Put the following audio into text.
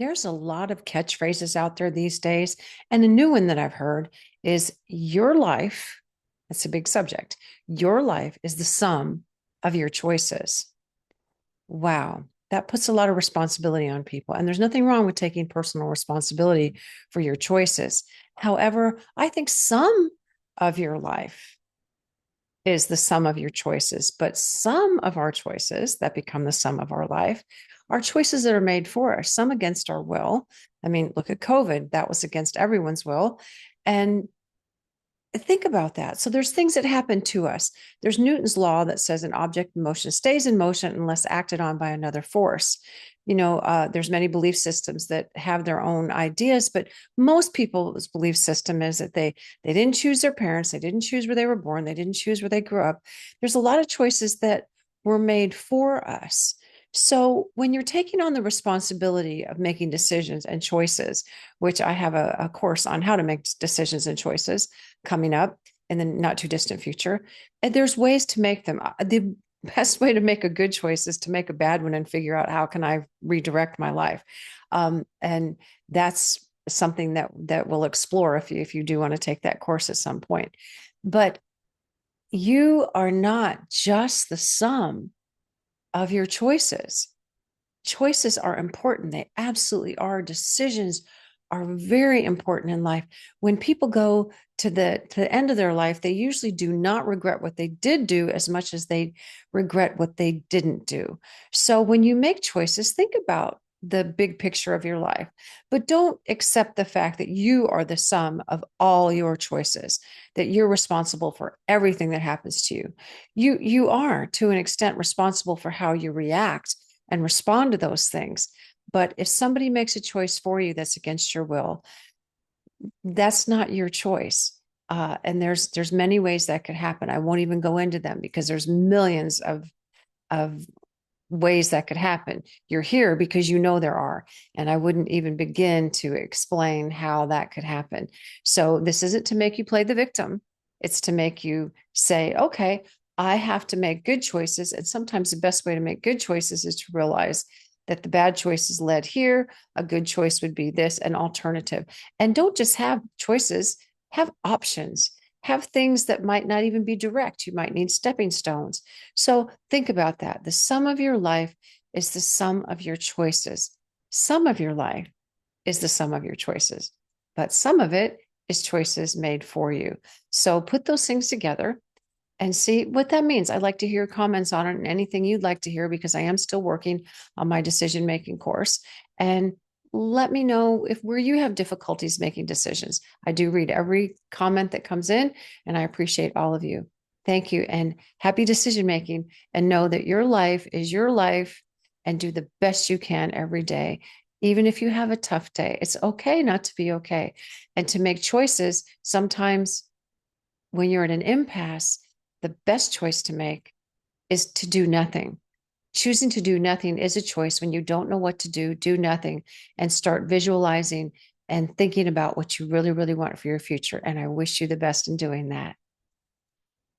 There's a lot of catchphrases out there these days. And a new one that I've heard is your life. That's a big subject. Your life is the sum of your choices. Wow. That puts a lot of responsibility on people. And there's nothing wrong with taking personal responsibility for your choices. However, I think some of your life is the sum of your choices, but some of our choices that become the sum of our life are choices that are made for us, some against our will. I mean, look at COVID, that was against everyone's will. And think about that. So there's things that happen to us. There's Newton's law that says an object in motion stays in motion unless acted on by another force. There's many belief systems that have their own ideas, but most people's belief system is that they didn't choose their parents, they didn't choose where they were born, they didn't choose where they grew up. There's a lot of choices that were made for us. So when you're taking on the responsibility of making decisions and choices, which I have a course on how to make decisions and choices coming up in the not too distant future, and there's ways to make them. The best way to make a good choice is to make a bad one and figure out how can I redirect my life. And that's something that we'll explore if you do want to take that course at some point. But you are not just the sum of your choices. Choices are important. They absolutely are. Decisions are very important in life. When people go to the end of their life, they usually do not regret what they did do as much as they regret what they didn't do. So when you make choices, think about the big picture of your life, but don't accept the fact that you are the sum of all your choices, that you're responsible for everything that happens to you. You are, to an extent, responsible for how you react and respond to those things. But if somebody makes a choice for you that's against your will, that's not your choice. And there's many ways that could happen. I won't even go into them because there's millions of ways that could happen. You're here because you know there are. And I wouldn't even begin to explain how that could happen. So this isn't to make you play the victim. It's to make you say, okay, I have to make good choices. And sometimes the best way to make good choices is to realize that the bad choices led here. A good choice would be this, an alternative. And don't just have choices, have options. Have things that might not even be direct. You might need stepping stones. So think about that. The sum of your life is the sum of your choices. Some of your life is the sum of your choices, but some of it is choices made for you. So put those things together and see what that means. I'd like to hear comments on it and anything you'd like to hear because I am still working on my decision-making course. And let me know if where you have difficulties making decisions. I do read every comment that comes in, and I appreciate all of you. Thank you, and happy decision making. And know that your life is your life, and do the best you can every day. Even if you have a tough day, it's okay not to be okay. And to make choices, sometimes when you're at an impasse, the best choice to make is to do nothing. Choosing to do nothing is a choice. When you don't know what to do nothing and start visualizing and thinking about what you really, really want for your future. And I wish you the best in doing that.